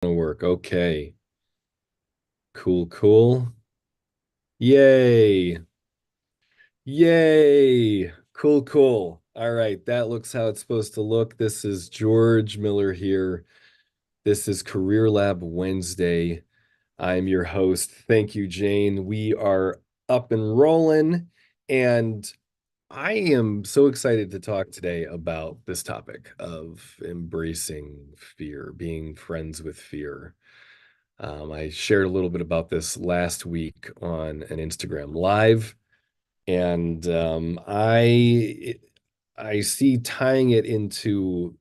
Work. Okay. Cool, cool. Yay. Yay. Cool, cool. All right, that looks how it's supposed to look. This is George Miller here. This is Career Lab Wednesday. I'm your host. Thank you, Jane. We are up and rolling, and I am so excited to talk today about this topic of embracing fear, being friends with fear. I shared a little bit about this last week on an Instagram Live, and I see tying it into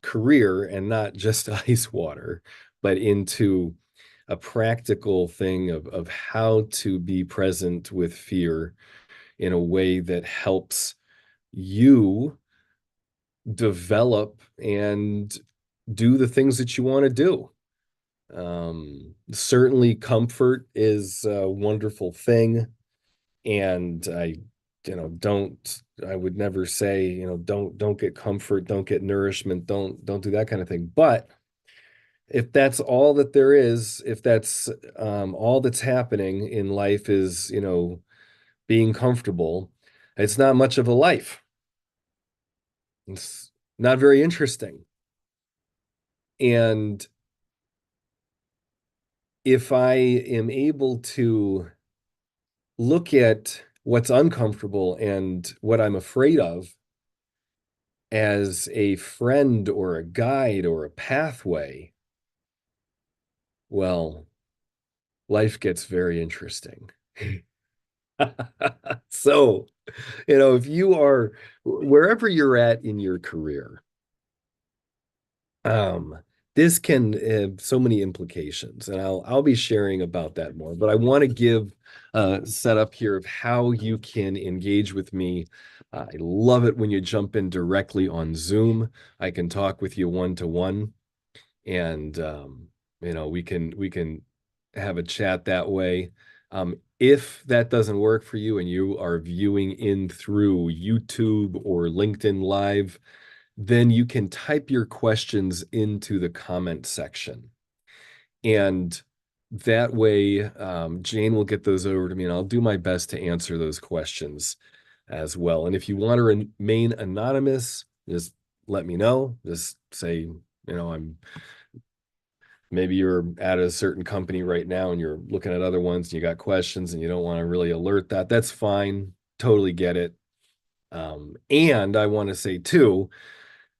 career and not just ice water, but into a practical thing of how to be present with fear in a way that helps you develop and do the things that you want to do. Certainly comfort is a wonderful thing. And I would never say, don't get comfort, don't get nourishment, don't do that kind of thing. But if that's all that there is, if that's all that's happening in life is, being comfortable, it's not much of a life. It's not very interesting. And if I am able to look at what's uncomfortable and what I'm afraid of as a friend or a guide or a pathway, well, life gets very interesting. So, if you are wherever you're at in your career, um, this can have so many implications, and I'll be sharing about that more. But I want to give a setup here of how you can engage with me. I love it when you jump in directly on Zoom. I can talk with you one to one, and we can have a chat that way. If that doesn't work for you and you are viewing in through YouTube or LinkedIn Live, then you can type your questions into the comment section. And that way, Jane will get those over to me, and I'll do my best to answer those questions as well. And if you want to remain anonymous, just let me know. Just say, I'm maybe you're at a certain company right now and you're looking at other ones and you got questions and you don't want to really alert that. That's fine. Totally get it. And I want to say too,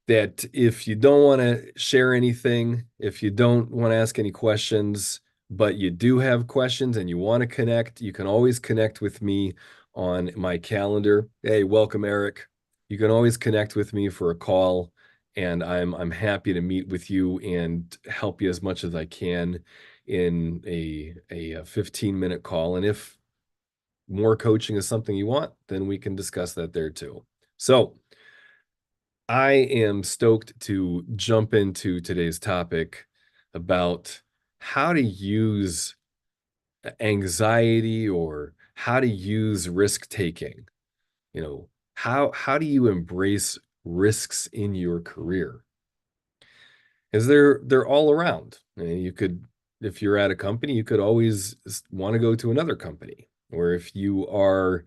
that if you don't want to share anything, if you don't want to ask any questions, but you do have questions and you want to connect, you can always connect with me on my calendar. Hey, welcome, Eric. You can always connect with me for a call, and I'm happy to meet with you and help you as much as I can in a 15-minute call. And if more coaching is something you want, then we can discuss that there too. So I am stoked to jump into today's topic about how to use anxiety or how to use risk taking. How do you embrace risks in your career? Because they're all around. You could, if you're at a company, you could always want to go to another company. Or if you are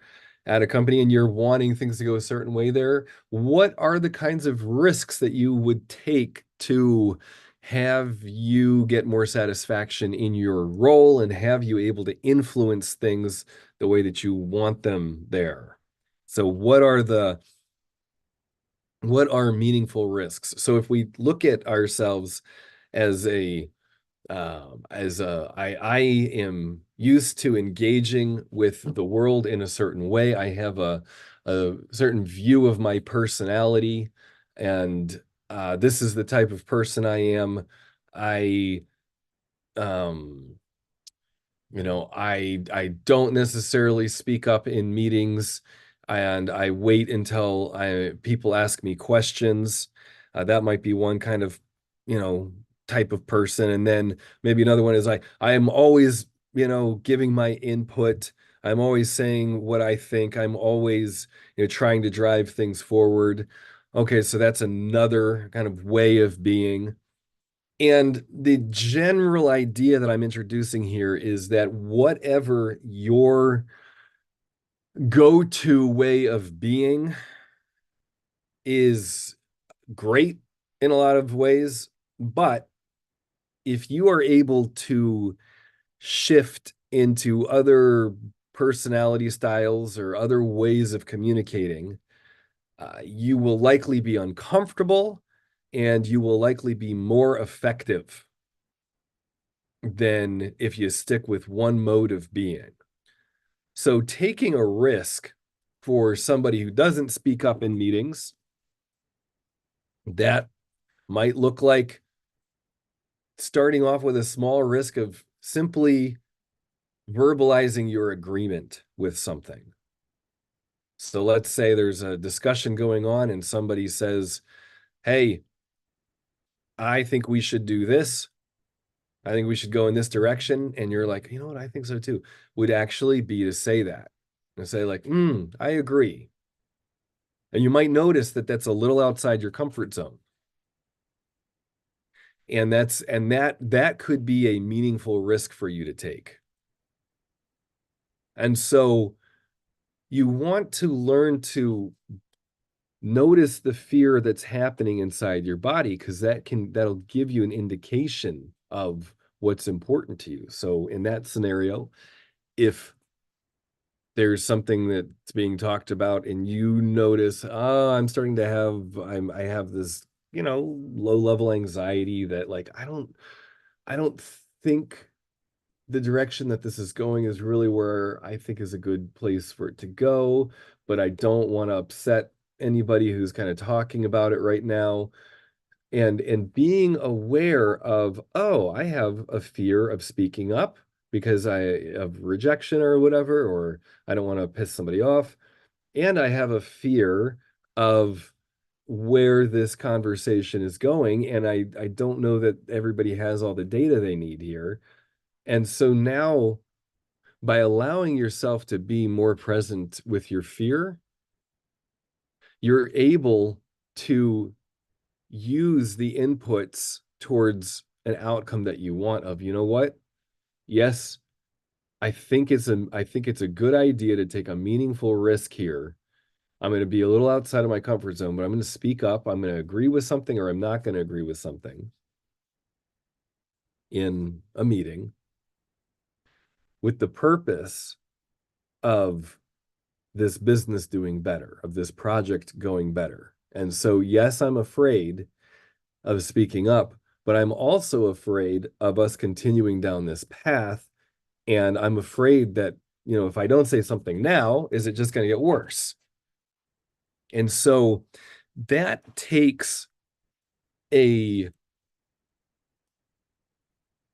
at a company and you're wanting things to go a certain way there, what are the kinds of risks that you would take to have you get more satisfaction in your role and have you able to influence things the way that you want them there? So what are meaningful risks? So if we look at ourselves as I am used to engaging with the world in a certain way. I have a certain view of my personality, and this is the type of person I am. I um I don't necessarily speak up in meetings, and I wait until people ask me questions. That might be one kind of, you know, type of person. And then maybe another one is I am always, giving my input. I'm always saying what I think. I'm always, trying to drive things forward. Okay, so that's another kind of way of being. And the general idea that I'm introducing here is that whatever your go-to way of being is great in a lot of ways, but if you are able to shift into other personality styles or other ways of communicating, you will likely be uncomfortable and you will likely be more effective than if you stick with one mode of being. So taking a risk for somebody who doesn't speak up in meetings, that might look like starting off with a small risk of simply verbalizing your agreement with something. So let's say there's a discussion going on and somebody says, hey, I think we should do this. I think we should go in this direction. And you're like, you know what? I think so too. Would actually be to say that and say like, I agree. And you might notice that that's a little outside your comfort zone. And that could be a meaningful risk for you to take. And so you want to learn to notice the fear that's happening inside your body, because that'll give you an indication of what's important to you. So in that scenario, if there's something that's being talked about and you notice, oh, I have this, low level anxiety that like I don't think the direction that this is going is really where I think is a good place for it to go, but I don't want to upset anybody who's kind of talking about it right now. And being aware of, oh, I have a fear of speaking up because of rejection or whatever, or I don't want to piss somebody off. And I have a fear of where this conversation is going. And I don't know that everybody has all the data they need here. And so now, by allowing yourself to be more present with your fear, you're able to use the inputs towards an outcome that you want of, you know what? Yes, I think it's a good idea to take a meaningful risk here. I'm going to be a little outside of my comfort zone, but I'm going to speak up. I'm going to agree with something or I'm not going to agree with something in a meeting with the purpose of this business doing better, of this project going better. And so, yes, I'm afraid of speaking up, but I'm also afraid of us continuing down this path. And I'm afraid that, if I don't say something now, is it just going to get worse? And so that takes a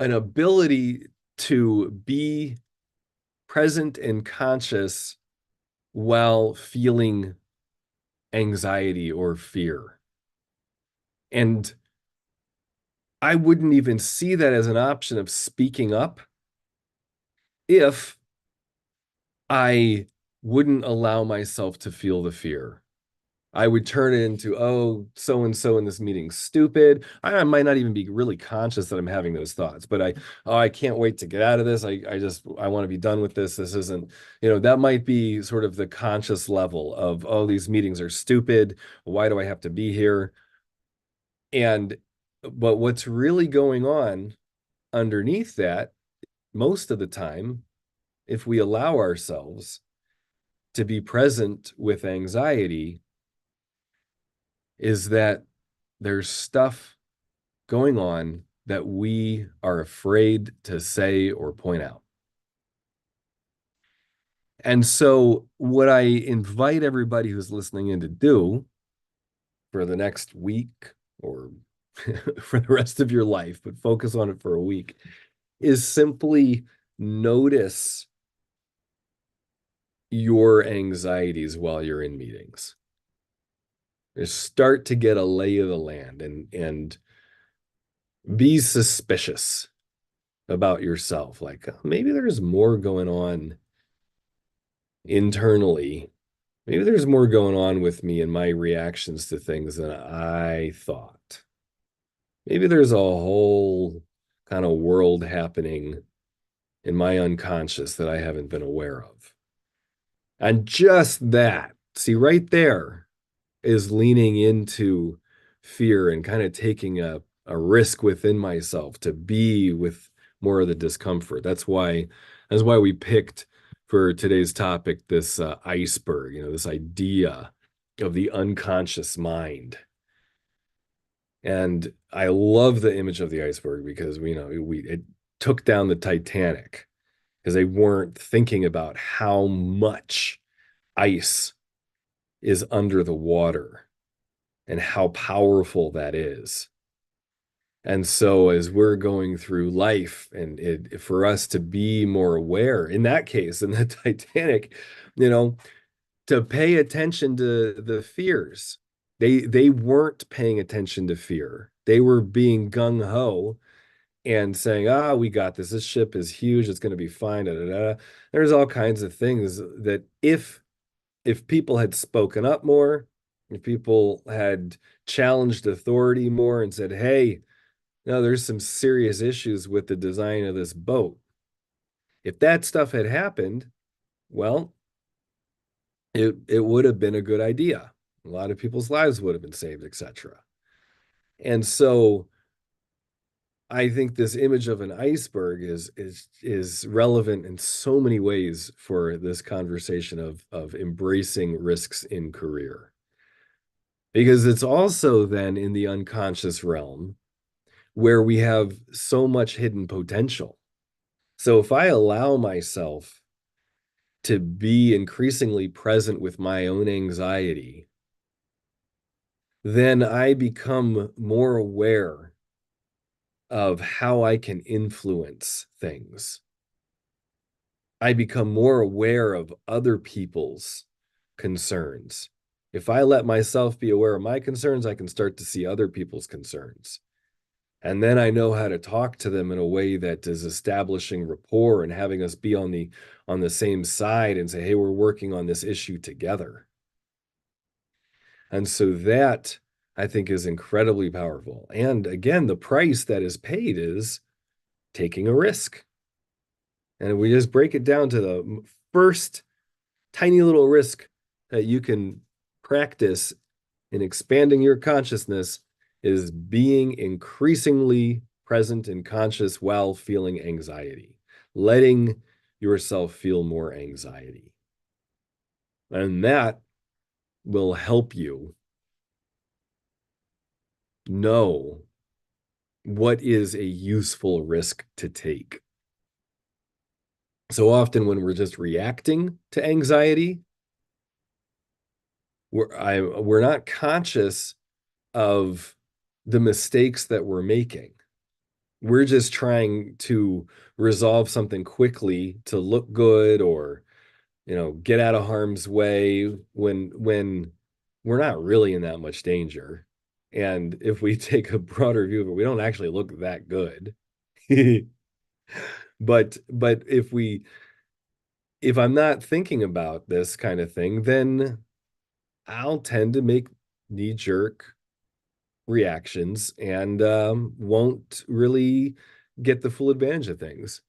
an ability to be present and conscious while feeling anxiety or fear. And I wouldn't even see that as an option of speaking up if I wouldn't allow myself to feel the fear. I would turn it into, oh, so and so in this meeting's stupid. I might not even be really conscious that I'm having those thoughts, but I can't wait to get out of this. I want to be done with this. This isn't, that might be sort of the conscious level of, oh, these meetings are stupid. Why do I have to be here? But what's really going on underneath that, most of the time, if we allow ourselves to be present with anxiety, is that there's stuff going on that we are afraid to say or point out. And so, what I invite everybody who's listening in to do for the next week or for the rest of your life, but focus on it for a week, is simply notice your anxieties while you're in meetings. Just start to get a lay of the land and be suspicious about yourself. Like maybe there's more going on internally. Maybe there's more going on with me and my reactions to things than I thought. maybe there's a whole kind of world happening in my unconscious that I haven't been aware of. And just that, see, right there is leaning into fear and kind of taking a risk within myself to be with more of the discomfort. That's why we picked for today's topic this iceberg, this idea of the unconscious mind. And I love the image of the iceberg because it took down the Titanic because they weren't thinking about how much ice is under the water and how powerful that is. And so as we're going through life and for us to be more aware, in that case, in the Titanic, you know, to pay attention to the fears. They weren't paying attention to fear. They were being gung ho and saying, "Ah, we got this. This ship is huge. It's going to be fine." Da, da, da. There's all kinds of things that if people had spoken up more, if people had challenged authority more and said, "Hey, no, there's some serious issues with the design of this boat." If that stuff had happened, well, it would have been a good idea. A lot of people's lives would have been saved, etc. And so I think this image of an iceberg is relevant in so many ways for this conversation of embracing risks in career. Because it's also then in the unconscious realm where we have so much hidden potential. So if I allow myself to be increasingly present with my own anxiety, then I become more aware of how I can influence things. I become more aware of other people's concerns. If I let myself be aware of my concerns, I can start to see other people's concerns. And then I know how to talk to them in a way that is establishing rapport and having us be on the same side and say, hey, we're working on this issue together. And so that I think is incredibly powerful. And again, the price that is paid is taking a risk. And we just break it down to the first tiny little risk that you can practice in expanding your consciousness is being increasingly present and conscious while feeling anxiety, letting yourself feel more anxiety. And that will help you know what is a useful risk to take. So often when we're just reacting to anxiety, we're not conscious of the mistakes that we're making. We're just trying to resolve something quickly to look good or get out of harm's way when we're not really in that much danger. And if we take a broader view of it, we don't actually look that good. But if I'm not thinking about this kind of thing, then I'll tend to make knee-jerk reactions and won't really get the full advantage of things.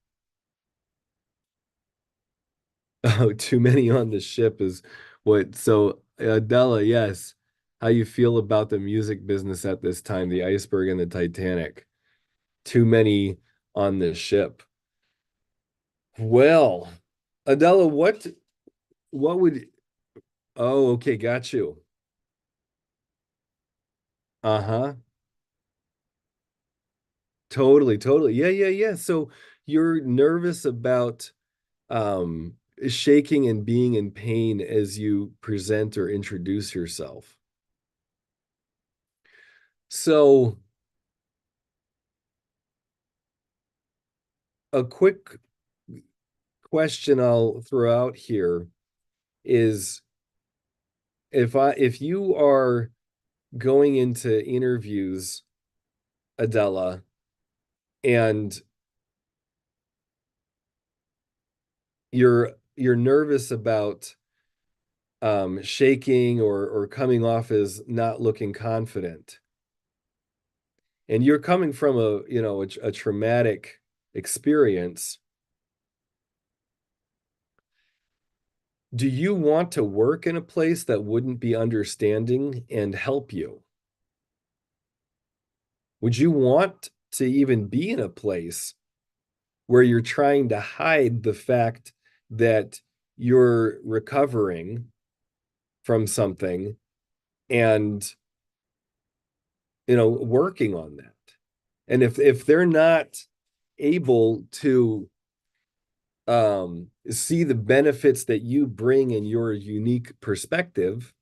Oh, too many on the ship is what. So, Adela, yes, how you feel about the music business at this time, the iceberg and the Titanic. Too many on the ship. Well, Adela, what would oh, okay, got you. Uh-huh. Totally, totally. Yeah, yeah, yeah. So you're nervous about um shaking and being in pain as you present or introduce yourself. So a quick question I'll throw out here is if you are going into interviews, Adela, and you're nervous about shaking or coming off as not looking confident, and you're coming from a traumatic experience. Do you want to work in a place that wouldn't be understanding and help you? Would you want to even be in a place where you're trying to hide the fact that you're recovering from something and working on that? And if they're not able to see the benefits that you bring in your unique perspective,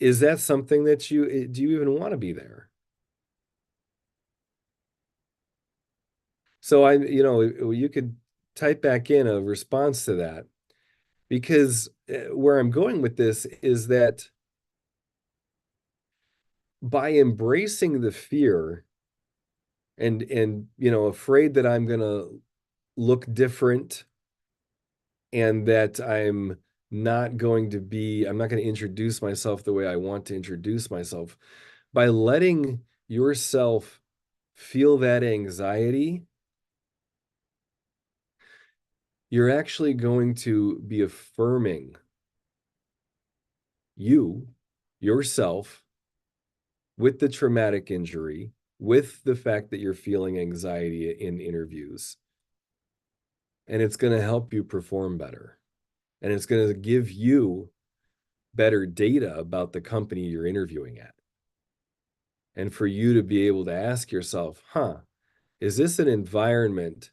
is that something that do you even want to be there? So you could type back in a response to that, because where I'm going with this is that by embracing the fear and afraid that I'm going to look different, and that I'm not going to introduce myself the way I want to introduce myself, by letting yourself feel that anxiety, you're actually going to be affirming yourself, with the traumatic injury, with the fact that you're feeling anxiety in interviews. And it's going to help you perform better. And it's going to give you better data about the company you're interviewing at. And for you to be able to ask yourself, is this an environment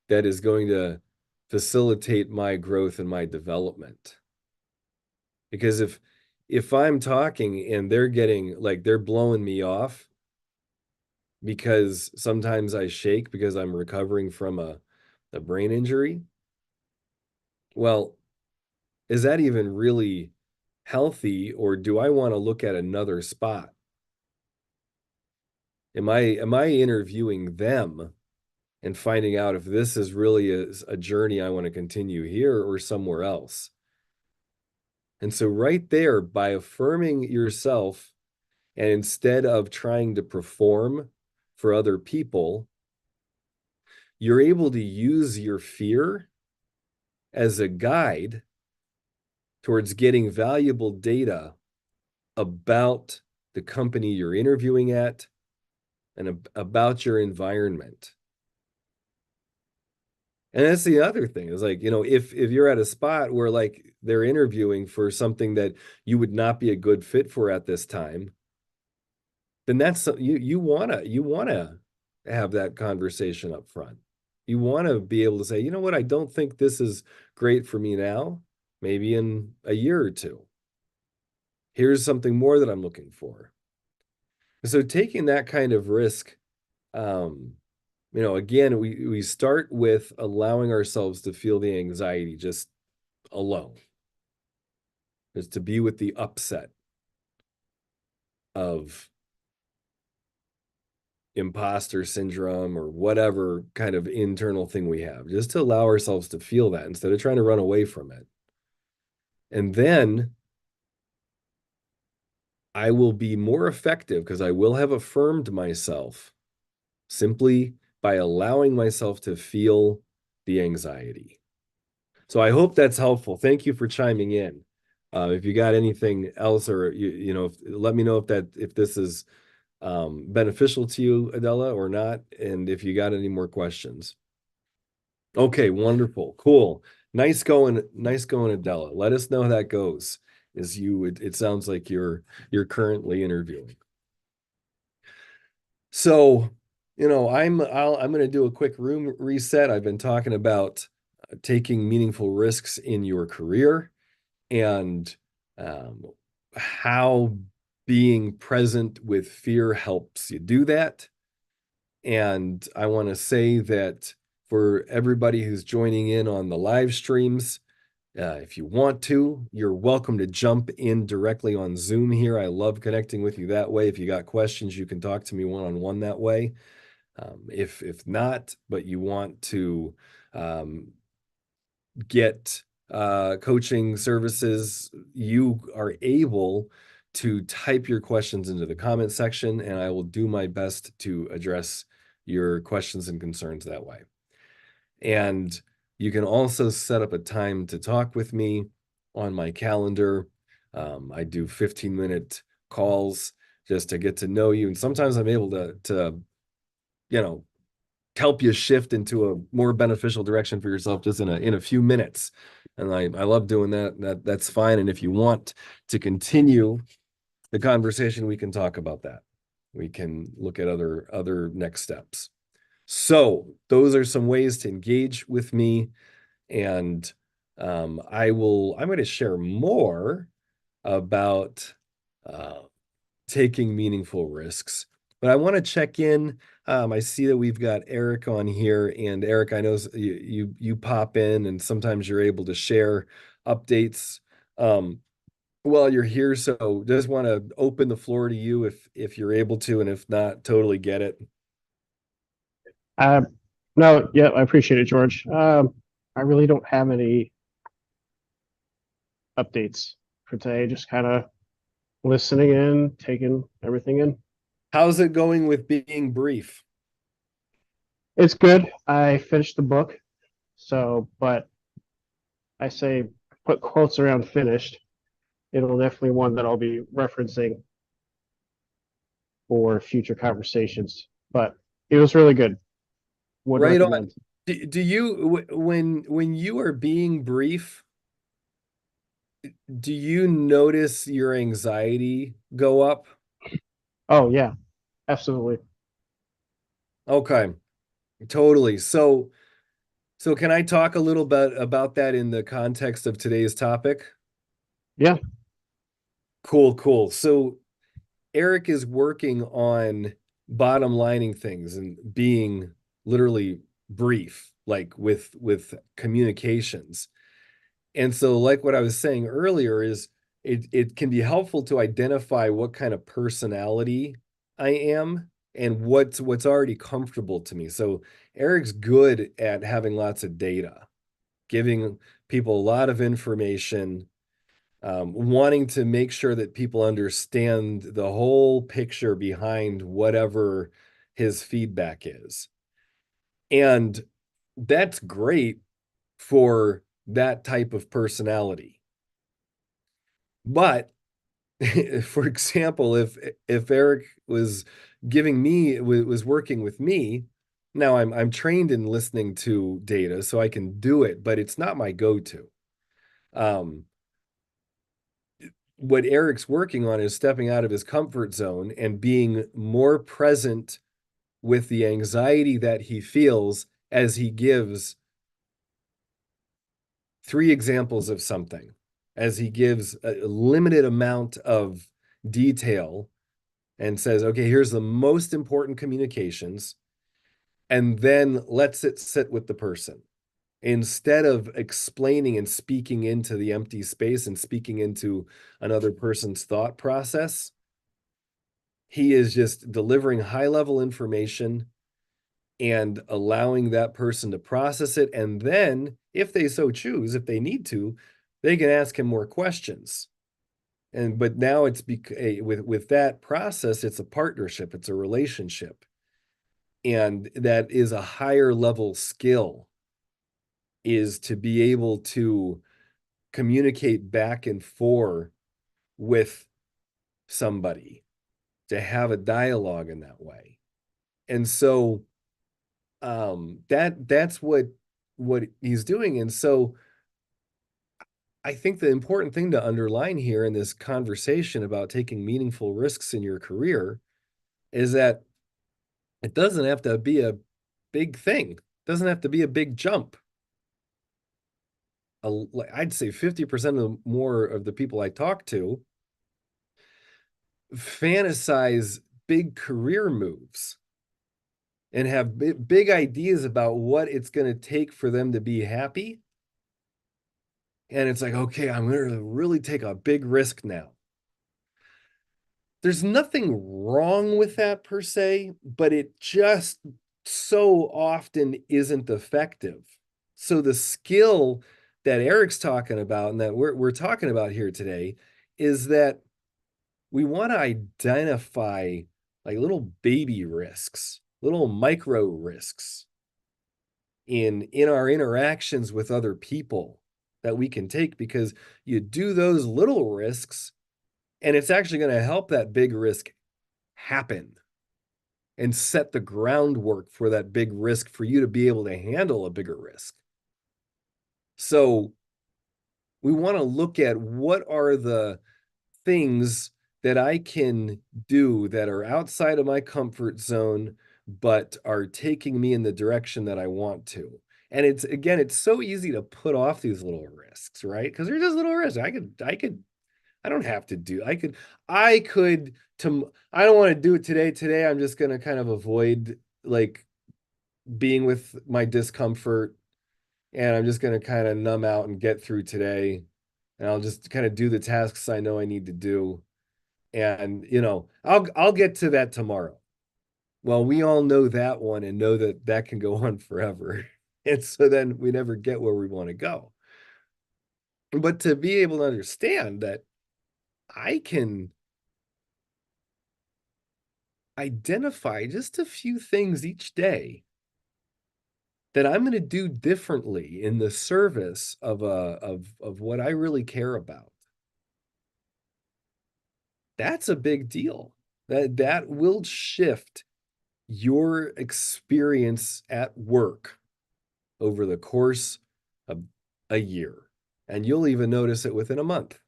that is going to facilitate my growth and my development? Because if I'm talking and they're blowing me off, because sometimes I shake because I'm recovering from a brain injury, well, is that even really healthy, or do I want to look at another spot? Am I interviewing them and finding out if this is really a journey I want to continue here or somewhere else? And so right there, by affirming yourself, and instead of trying to perform for other people, you're able to use your fear as a guide towards getting valuable data about the company you're interviewing at and about your environment. And that's the other thing, is if you're at a spot where they're interviewing for something that you would not be a good fit for at this time, then that's you wanna have that conversation up front. You want to be able to say, you know what, I don't think this is great for me now. Maybe in a year or two, here's something more that I'm looking for. So taking that kind of risk, again, we start with allowing ourselves to feel the anxiety just alone, is to be with the upset of imposter syndrome or whatever kind of internal thing we have, just to allow ourselves to feel that instead of trying to run away from it. And then I will be more effective because I will have affirmed myself simply by allowing myself to feel the anxiety. So I hope that's helpful. Thank you for chiming in. If you got anything else, or let me know if this is beneficial to you, Adela, or not, and if you got any more questions. Okay, wonderful, cool, nice going, Adela. Let us know how that goes. It sounds like you're currently interviewing. So, I'm going to do a quick room reset. I've been talking about taking meaningful risks in your career, and how being present with fear helps you do that. And I want to say that for everybody who's joining in on the live streams, if you want to, you're welcome to jump in directly on Zoom here. I love connecting with you that way. If you got questions, you can talk to me one-on-one that way. If not, but you want to get coaching services, you are able to type your questions into the comment section, and I will do my best to address your questions and concerns that way. And you can also set up a time to talk with me on my calendar. I do 15-minute calls just to get to know you. And sometimes I'm able to help you shift into a more beneficial direction for yourself just in a few minutes. And I love doing that. That's fine. And if you want to continue the conversation, we can talk about that. We can look at other next steps. So those are some ways to engage with me. And I'm going to share more about taking meaningful risks. But I want to check in. I see that we've got Eric on here, and Eric, I know you pop in, and sometimes you're able to share updates while you're here. So just want to open the floor to you if you're able to, and if not, totally get it. Uh, no, yeah, I appreciate it, George. I really don't have any updates for today. Just kind of listening in, taking everything in. How's it going with being brief? It's good. I finished the book, but I say put quotes around finished. It'll definitely one that I'll be referencing for future conversations. But it was really good. Would Right on. recommend. Do you when you are being brief, do you notice your anxiety go up? Oh yeah, absolutely. Okay, totally. So can I talk a little bit about that in the context of today's topic? Yeah. Cool. So Eric is working on bottom lining things and being literally brief, like with communications. And so, like what I was saying earlier, is it can be helpful to identify what kind of personality I am and what's already comfortable to me. So Eric's good at having lots of data, giving people a lot of information, wanting to make sure that people understand the whole picture behind whatever his feedback is. And that's great for that type of personality. But for example, if Eric was was working with me, now I'm trained in listening to data, so I can do it, but it's not my go-to. Um, what Eric's working on is stepping out of his comfort zone and being more present with the anxiety that he feels as he gives 3 examples of something, as he gives a limited amount of detail and says, okay, here's the most important communications, and then lets it sit with the person. Instead of explaining and speaking into the empty space and speaking into another person's thought process, he is just delivering high level information and allowing that person to process it. And then, if they so choose, if they need to, they can ask him more questions. But now with that process, it's a partnership, it's a relationship. And that is a higher level skill, is to be able to communicate back and forth with somebody, to have a dialogue in that way. And so that's what he's doing. And so I think the important thing to underline here in this conversation about taking meaningful risks in your career is that it doesn't have to be a big thing. It doesn't have to be a big jump. I'd say 50% of more of the people I talk to fantasize big career moves and have big ideas about what it's going to take for them to be happy. And it's like, okay, I'm going to really take a big risk now. There's nothing wrong with that per se, but it just so often isn't effective. So the skill that Eric's talking about and that we're talking about here today is that we want to identify like little baby risks, little micro risks in our interactions with other people that we can take, because you do those little risks and it's actually going to help that big risk happen and set the groundwork for that big risk for you to be able to handle a bigger risk. So we want to look at what are the things that I can do that are outside of my comfort zone, but are taking me in the direction that I want to. And it's again, it's so easy to put off these little risks, right? Because they're just little risks. I don't have to do, I could, I don't want to do it today. Today, I'm just going to kind of avoid like being with my discomfort, and I'm just going to kind of numb out and get through today. And I'll just kind of do the tasks I know I need to do. And, I'll get to that tomorrow. Well, we all know that one and know that that can go on forever. And so then we never get where we want to go. But to be able to understand that I can identify just a few things each day that I'm going to do differently in the service of what I really care about. That's a big deal. That will shift your experience at work over the course of a year. And you'll even notice it within a month.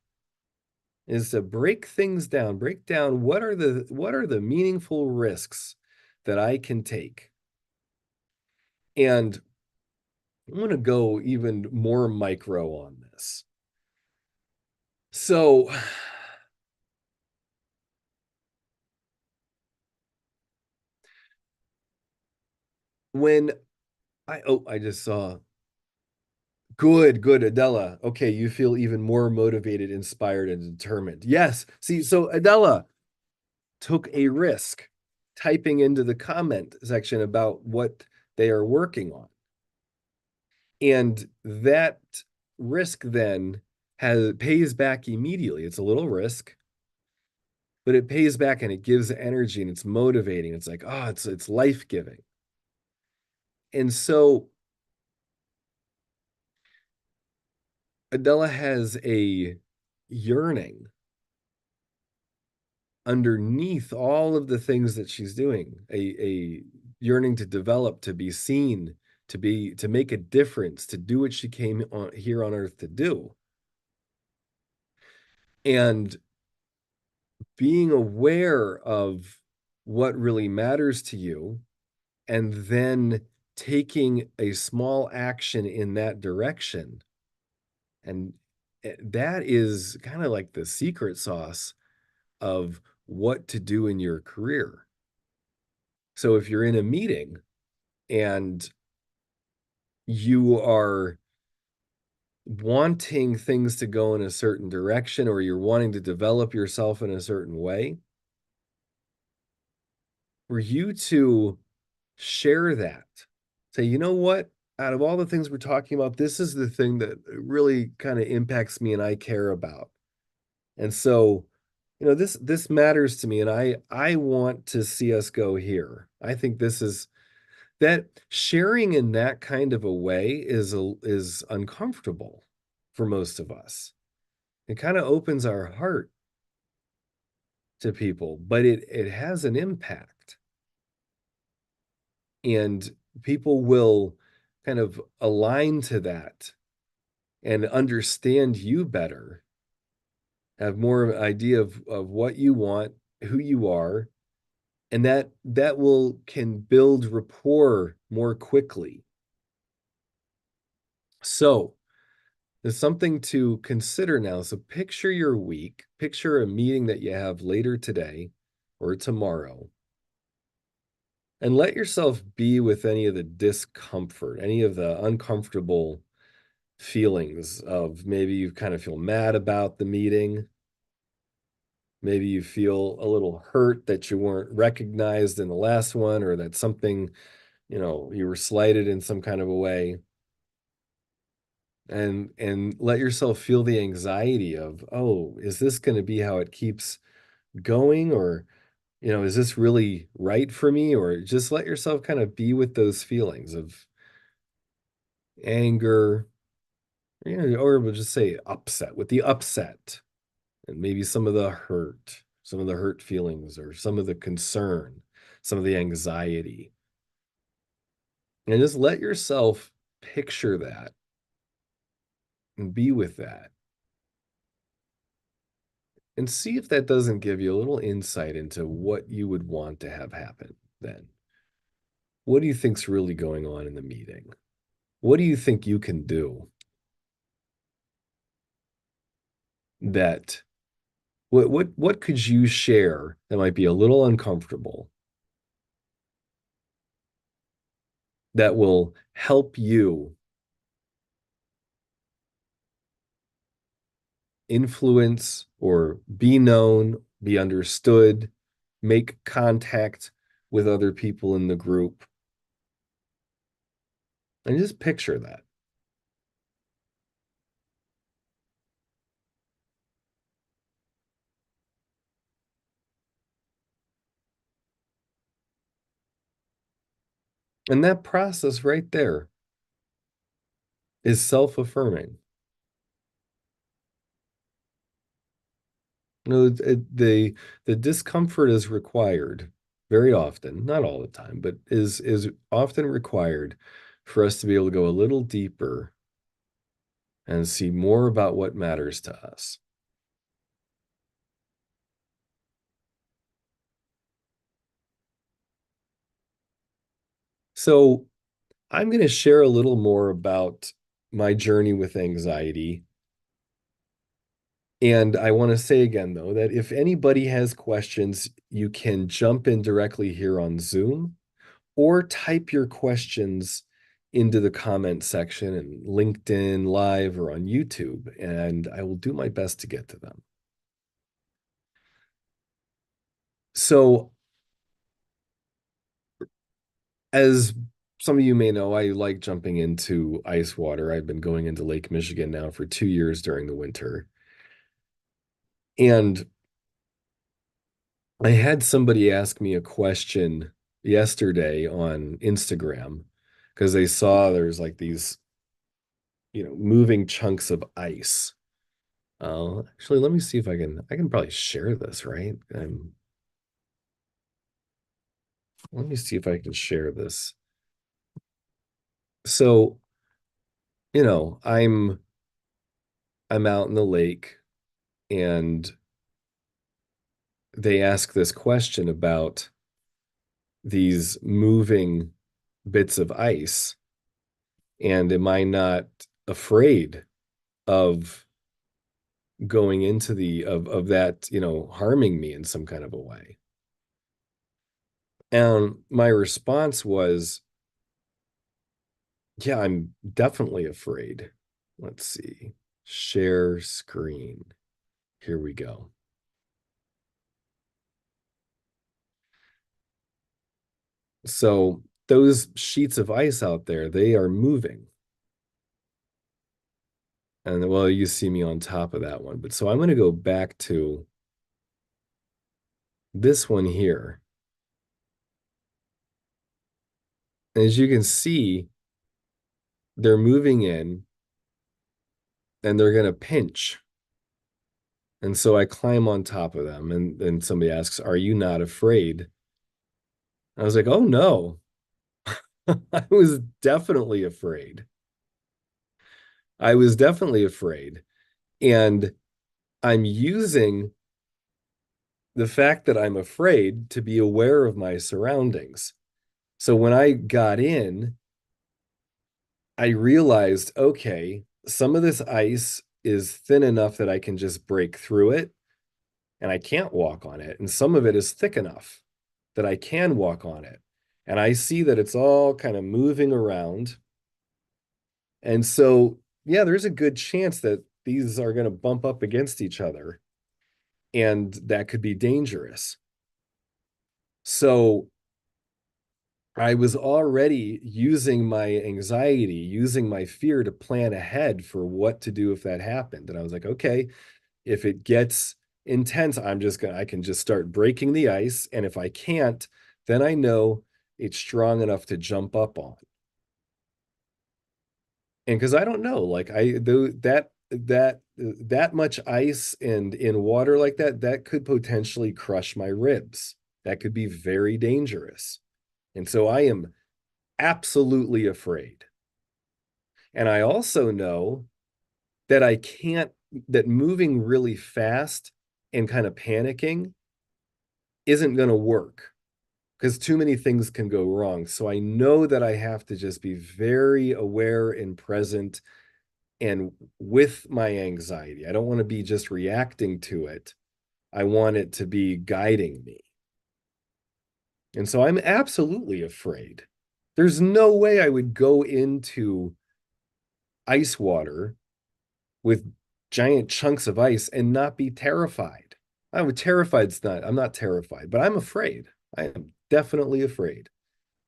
Is to break things down, break down what are the meaningful risks that I can take. And I'm going to go even more micro on this. So when I just saw, good, Adela. Okay, you feel even more motivated, inspired, and determined. Yes. See, so Adela took a risk typing into the comment section about what they are working on. And that risk then pays back immediately. It's a little risk, but it pays back and it gives energy and it's motivating. It's like, oh, it's life-giving. And so Adela has a yearning underneath all of the things that she's doing, a yearning to develop, to be seen, to make a difference, to do what she came on here on earth to do. And being aware of what really matters to you, and then taking a small action in that direction. And that is kind of like the secret sauce of what to do in your career. So if you're in a meeting and you are wanting things to go in a certain direction, or you're wanting to develop yourself in a certain way, for you to share that, say, you know what, out of all the things we're talking about, this is the thing that really kind of impacts me and I care about. And so, this matters to me, and I want to see us go here. I think this is that sharing in that kind of a way is uncomfortable for most of us. It kind of opens our heart to people, but it has an impact. And people will kind of align to that and understand you better, have more idea of what you want, who you are, and that will can build rapport more quickly. So there's something to consider now. So picture your week, picture a meeting that you have later today or tomorrow, and let yourself be with any of the discomfort, any of the uncomfortable feelings of, maybe you kind of feel mad about the meeting. Maybe you feel a little hurt that you weren't recognized in the last one, or that something, you were slighted in some kind of a way. And let yourself feel the anxiety of, oh, is this going to be how it keeps going? Or, is this really right for me? Or just let yourself kind of be with those feelings of anger, or we'll just say upset, with the upset, and maybe some of the hurt feelings, or some of the concern, some of the anxiety. And just let yourself picture that and be with that. And see if that doesn't give you a little insight into what you would want to have happen then. What do you think's really going on in the meeting? What do you think you can do that what could you share that might be a little uncomfortable that will help you influence or be known, be understood, make contact with other people in the group? And just picture that. And that process right there is self-affirming. The discomfort is required very often, not all the time, but is often required for us to be able to go a little deeper and see more about what matters to us. So I'm going to share a little more about my journey with anxiety. And I want to say again, though, that if anybody has questions, you can jump in directly here on Zoom or type your questions into the comment section in LinkedIn Live or on YouTube, and I will do my best to get to them. So, as some of you may know, I like jumping into ice water. I've been going into Lake Michigan now for 2 years during the winter. And I had somebody ask me a question yesterday on Instagram because they saw there's like these, moving chunks of ice. Actually, let me see if I can probably share this, right? Let me see if I can share this. So, I'm out in the lake, and they ask this question about these moving bits of ice, and am I not afraid of going into of that, harming me in some kind of a way? And my response was, yeah, I'm definitely afraid. Let's see. Share screen. Here we go. So those sheets of ice out there, they are moving. And well, you see me on top of that one. But so I'm going to go back to this one here. As you can see, they're moving in and they're going to pinch. And so I climb on top of them, and then somebody asks, "Are you not afraid?" I was like, "Oh no." I was definitely afraid. I was definitely afraid. And I'm using the fact that I'm afraid to be aware of my surroundings. So when I got in, I realized, okay, some of this ice is thin enough that I can just break through it and I can't walk on it. And some of it is thick enough that I can walk on it. And I see that it's all kind of moving around. And so, yeah, there's a good chance that these are going to bump up against each other, and that could be dangerous. So I was already using my anxiety, using my fear to plan ahead for what to do if that happened. And I was like, okay, if it gets intense, I can just start breaking the ice. And if I can't, then I know it's strong enough to jump up on. And because I don't know, like that much ice and in water like that, that could potentially crush my ribs. That could be very dangerous. And so I am absolutely afraid. And I also know that I can't, that moving really fast and kind of panicking isn't going to work because too many things can go wrong. So I know that I have to just be very aware and present and with my anxiety. I don't want to be just reacting to it. I want it to be guiding me. And so I'm absolutely afraid. There's no way I would go into ice water with giant chunks of ice and not be terrified. I'm terrified's not, I'm not terrified, but I'm afraid. I am definitely afraid.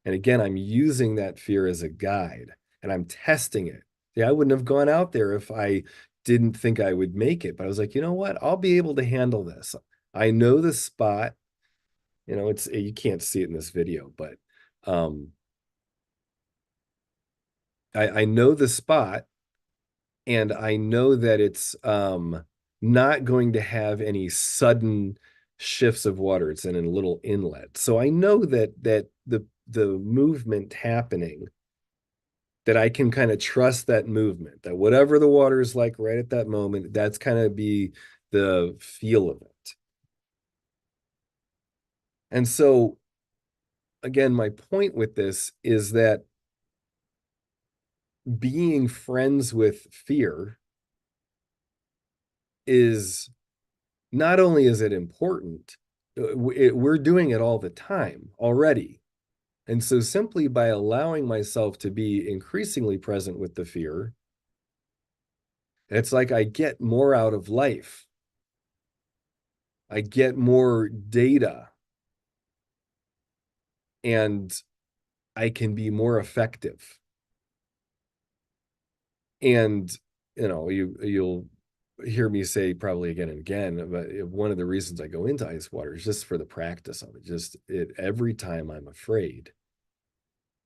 And again, I'm using that fear as a guide and I'm testing it. Yeah, I wouldn't have gone out there if I didn't think I would make it, but I was like, you know what? I'll be able to handle this. I know the spot. You know, it's you can't see it in this video, but um I know the spot and I know that it's not going to have any sudden shifts of water. It's in a little inlet. So I know that the movement happening, that I can kind of trust that movement, that whatever the water is like right at that moment, that's kind of be the feel of it. And so again, my point with this is that being friends with fear is not only is it important, we're doing it all the time already. And so simply by allowing myself to be increasingly present with the fear, it's like I get more out of life. I get more data and I can be more effective. And you'll hear me say probably again and again, but one of the reasons I go into ice water is just for the practice of it. Just it every time I'm afraid,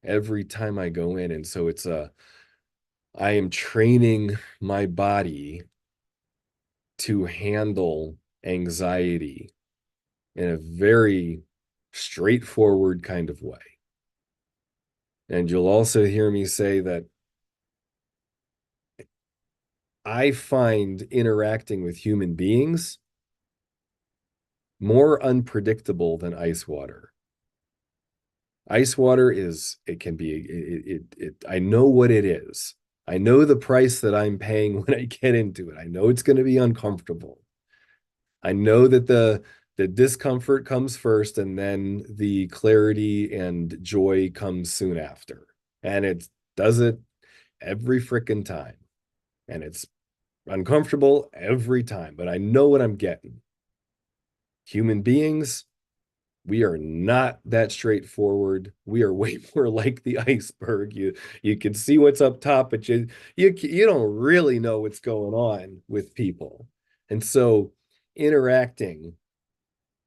every time I go in. And so I am training my body to handle anxiety in a very straightforward kind of way. And you'll also hear me say that I find interacting with human beings more unpredictable than ice water. Ice water is, it can be, I know what it is. I know the price that I'm paying when I get into it. I know it's going to be uncomfortable. I know that the discomfort comes first and then the clarity and joy comes soon after. And it does it every freaking time. And it's uncomfortable every time, but I know what I'm getting. Human beings, we are not that straightforward. We are way more like the iceberg. You can see what's up top, but you don't really know what's going on with people. And so interacting,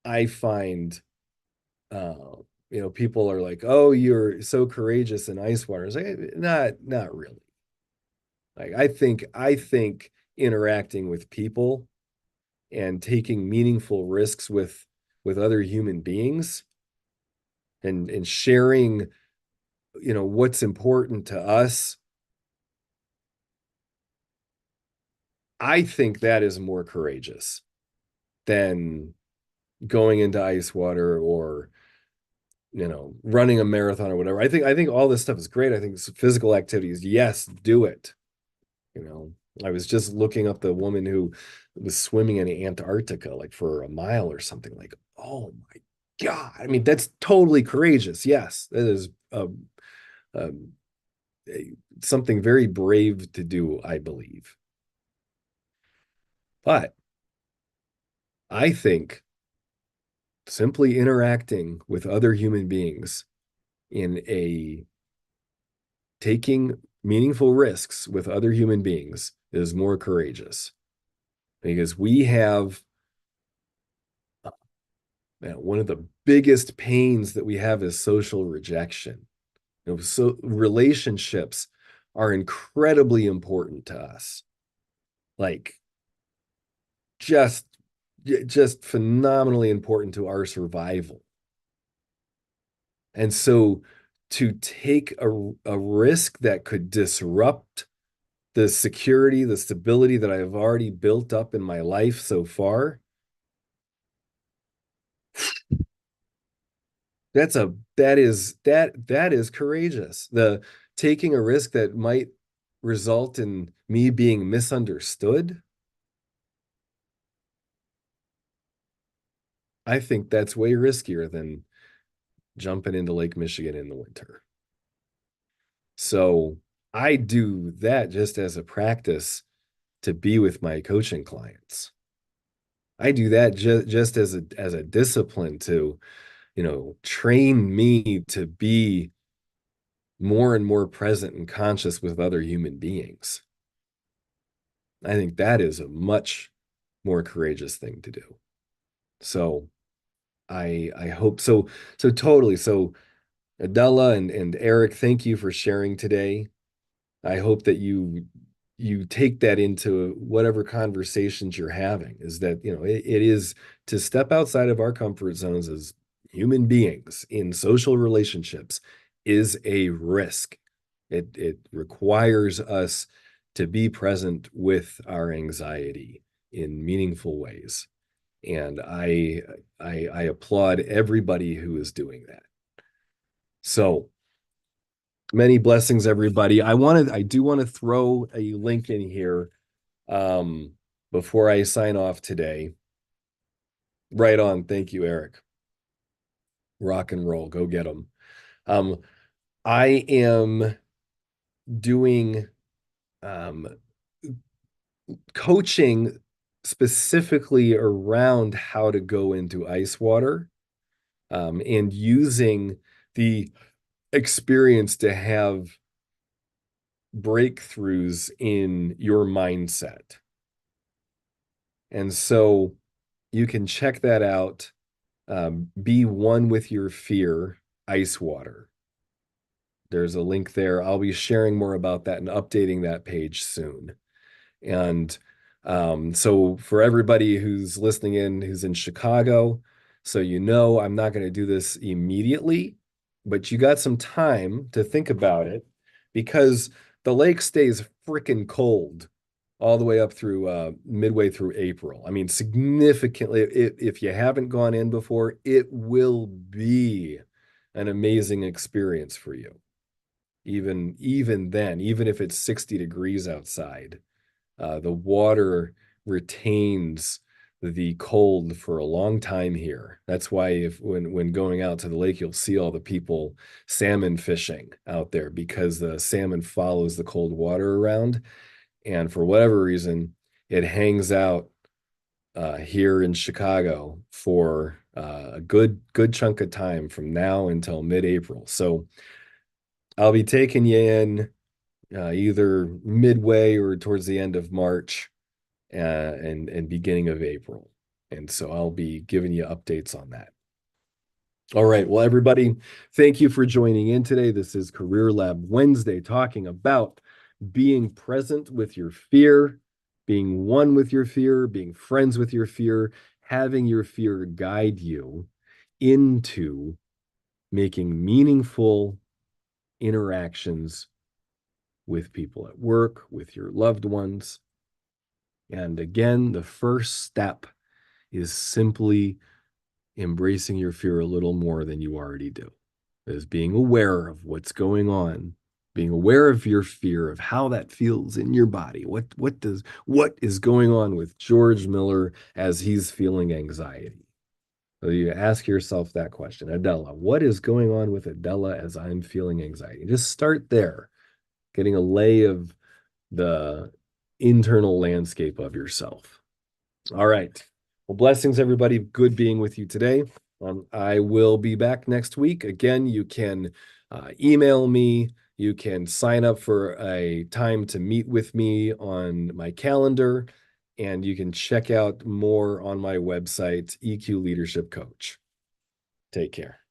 I find people are like, "Oh, you're so courageous in ice water." It's like, not really. Like I think interacting with people and taking meaningful risks with other human beings and sharing what's important to us, I think that is more courageous than going into ice water or running a marathon or whatever. I think all this stuff is great. I think physical activities, yes, do it. I was just looking up the woman who was swimming in Antarctica like for a mile or something. Like, oh my God. I mean, that's totally courageous. Yes, that is a, something very brave to do, I believe. But I think simply interacting with other human beings in a taking meaningful risks with other human beings is more courageous because we have One of the biggest pains that we have is social rejection. So relationships are incredibly important to us. Like just just phenomenally important to our survival. And so to take a risk that could disrupt the security, the stability that I've already built up in my life so far, that is courageous. The taking a risk that might result in me being misunderstood, I think that's way riskier than jumping into Lake Michigan in the winter. So I do that just as a practice to be with my coaching clients. I do that just as a discipline to, train me to be more and more present and conscious with other human beings. I think that is a much more courageous thing to do. So I hope so. So totally. So Adela and Eric, thank you for sharing today. I hope that you take that into whatever conversations you're having, is that, it is to step outside of our comfort zones as human beings in social relationships is a risk. It requires us to be present with our anxiety in meaningful ways. And I applaud everybody who is doing that. So many blessings, everybody. I do want to throw a link in here um, before I sign off today. Right on. Thank you, Eric. Rock and roll. Go get them. Um, I am doing um, coaching specifically around how to go into ice water and using the experience to have breakthroughs in your mindset. And so you can check that out. Be one with your fear, ice water. There's a link there. I'll be sharing more about that and updating that page soon. And so for everybody who's listening in, who's in Chicago, so I'm not going to do this immediately, but you got some time to think about it because the lake stays freaking cold all the way up through midway through April. I mean, significantly, if you haven't gone in before, it will be an amazing experience for you. Even then, even if it's 60 degrees outside, the water retains the cold for a long time here. That's why when going out to the lake, you'll see all the people salmon fishing out there because the salmon follows the cold water around. And for whatever reason, it hangs out here in Chicago for a good chunk of time from now until mid-April. So I'll be taking you in either midway or towards the end of March and beginning of April. And so I'll be giving you updates on that. All right. Well, everybody, thank you for joining in today. This is Career Lab Wednesday, talking about being present with your fear, being one with your fear, being friends with your fear, having your fear guide you into making meaningful interactions with people at work, with your loved ones. And again, the first step is simply embracing your fear a little more than you already do. Is being aware of what's going on, being aware of your fear, of how that feels in your body. What is going on with George Miller as he's feeling anxiety? So you ask yourself that question, Adela, what is going on with Adela as I'm feeling anxiety? Just start there, getting a lay of the internal landscape of yourself. All right. Well, blessings, everybody. Good being with you today. I will be back next week. Again, you can email me. You can sign up for a time to meet with me on my calendar, and you can check out more on my website, EQ Leadership Coach. Take care.